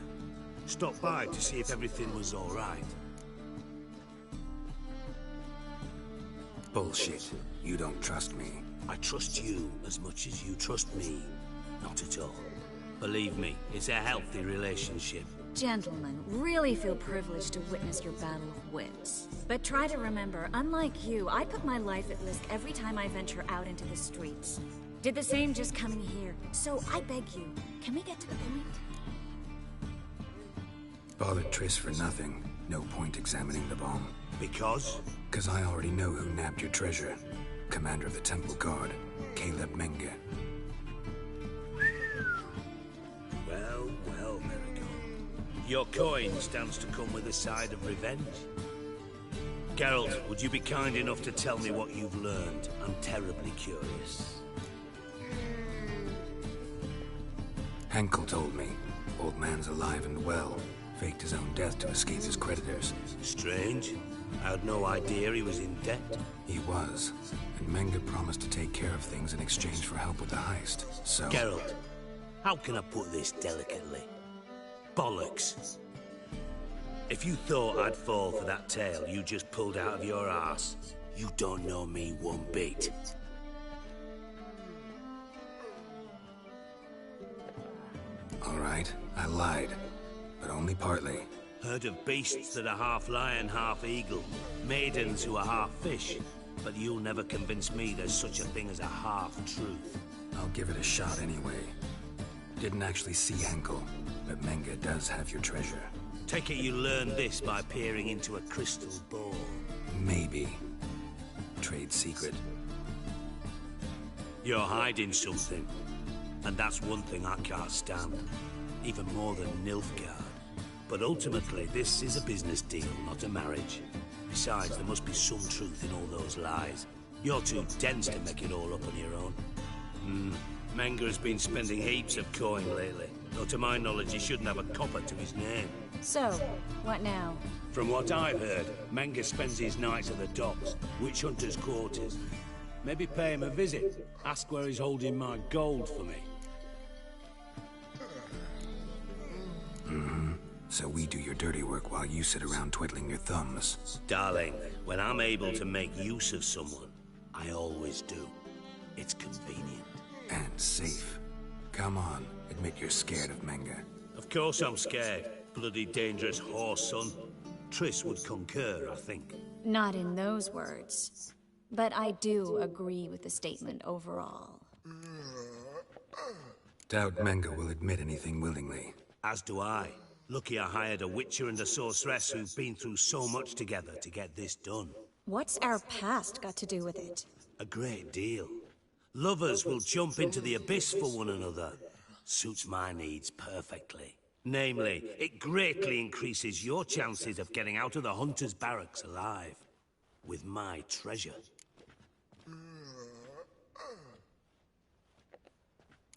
Stopped by to see if everything was all right.
Bullshit. You don't trust me.
I trust you as much as you trust me. Not at all. Believe me, it's a healthy relationship.
Gentlemen, really feel privileged to witness your battle of wits. But try to remember, unlike you, I put my life at risk every time I venture out into the streets. Did the same just coming here. So I beg you, can we get to the point?
Bothered Triss for nothing. No point examining the bomb.
Because?
Because I already know who nabbed your treasure. Commander of the Temple Guard, Caleb Menge.
Well, well, Marigold. Your coin stands to come with a side of revenge. Geralt, would you be kind enough to tell me what you've learned? I'm terribly curious.
Henkel told me. Old man's alive and well. Faked his own death to escape his creditors.
Strange. I had no idea he was in debt.
He was. And Menge promised to take care of things in exchange for help with the heist. So...
Geralt, how can I put this delicately? Bollocks. If you thought I'd fall for that tale you just pulled out of your arse, you don't know me one bit.
All right, I lied. But only partly.
Heard of beasts that are half lion, half eagle. Maidens who are half fish. But you'll never convince me there's such a thing as a half-truth.
I'll give it a shot anyway. Didn't actually see Henkel, but Menge does have your treasure.
Take it you learned this by peering into a crystal ball.
Maybe. Trade secret.
You're hiding something. And that's one thing I can't stand. Even more than Nilfgaard. But ultimately, this is a business deal, not a marriage. Besides, there must be some truth in all those lies. You're too dense to make it all up on your own. Menge has been spending heaps of coin lately. Though to my knowledge, he shouldn't have a copper to his name.
So, what now?
From what I've heard, Menge spends his nights at the docks, witch hunters' quarters. Maybe pay him a visit. Ask where he's holding my gold for me.
So we do your dirty work while you sit around twiddling your thumbs.
Darling, when I'm able to make use of someone, I always do. It's convenient.
And safe. Come on, admit you're scared of Menge.
Of course I'm scared. Bloody dangerous whore, son. Triss would concur, I think.
Not in those words. But I do agree with the statement overall.
Doubt Menge will admit anything willingly.
As do I. Lucky I hired a witcher and a sorceress who've been through so much together to get this done.
What's our past got to do with it?
A great deal. Lovers will jump into the abyss for one another. Suits my needs perfectly. Namely, it greatly increases your chances of getting out of the hunter's barracks alive. With my treasure.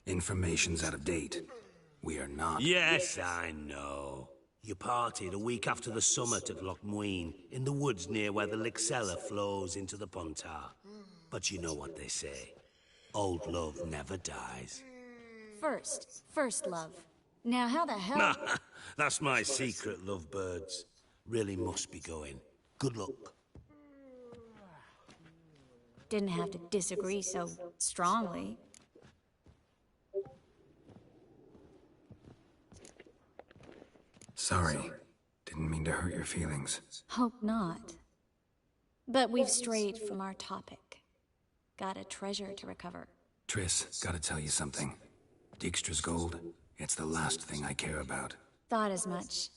Information's out of date. We are not...
Yes, I know. You parted a week after the summit at Loch Muin, in the woods near where the Lixella flows into the Pontar. But you know what they say. Old love never dies.
First love. Now how the hell...
That's my secret, lovebirds. Really must be going. Good luck.
Didn't have to disagree so strongly.
Sorry. Didn't mean to hurt your feelings.
Hope not. But we've strayed from our topic. Got a treasure to recover.
Triss, gotta tell you something. Dijkstra's gold, it's the last thing I care about.
Thought as much.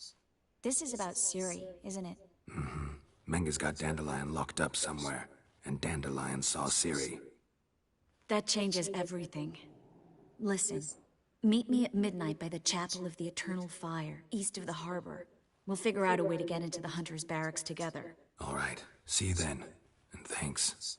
This is about Ciri, isn't it?
Mm-hmm. Menga's got Dandelion locked up somewhere, and Dandelion saw Ciri.
That changes everything. Listen, meet me at midnight by the Chapel of the Eternal Fire, east of the harbor. We'll figure out a way to get into the Hunter's barracks together.
All right. See you then. And thanks.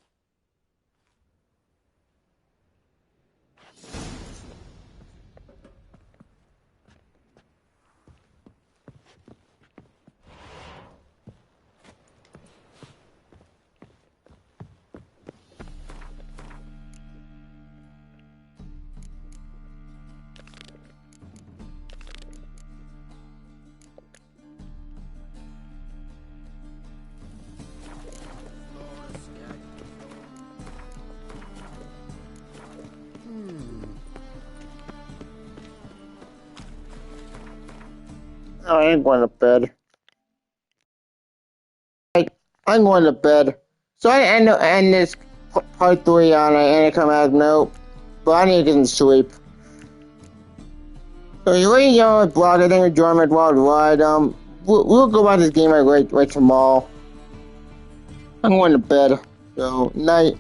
I ain't going to bed. I'm going to bed. So I end this part 3 on an anticlimactic note, but I need to get some sleep. So you ready to go on the blog, I think we're joining worldwide. We'll go about this game right tomorrow. I'm going to bed. So night.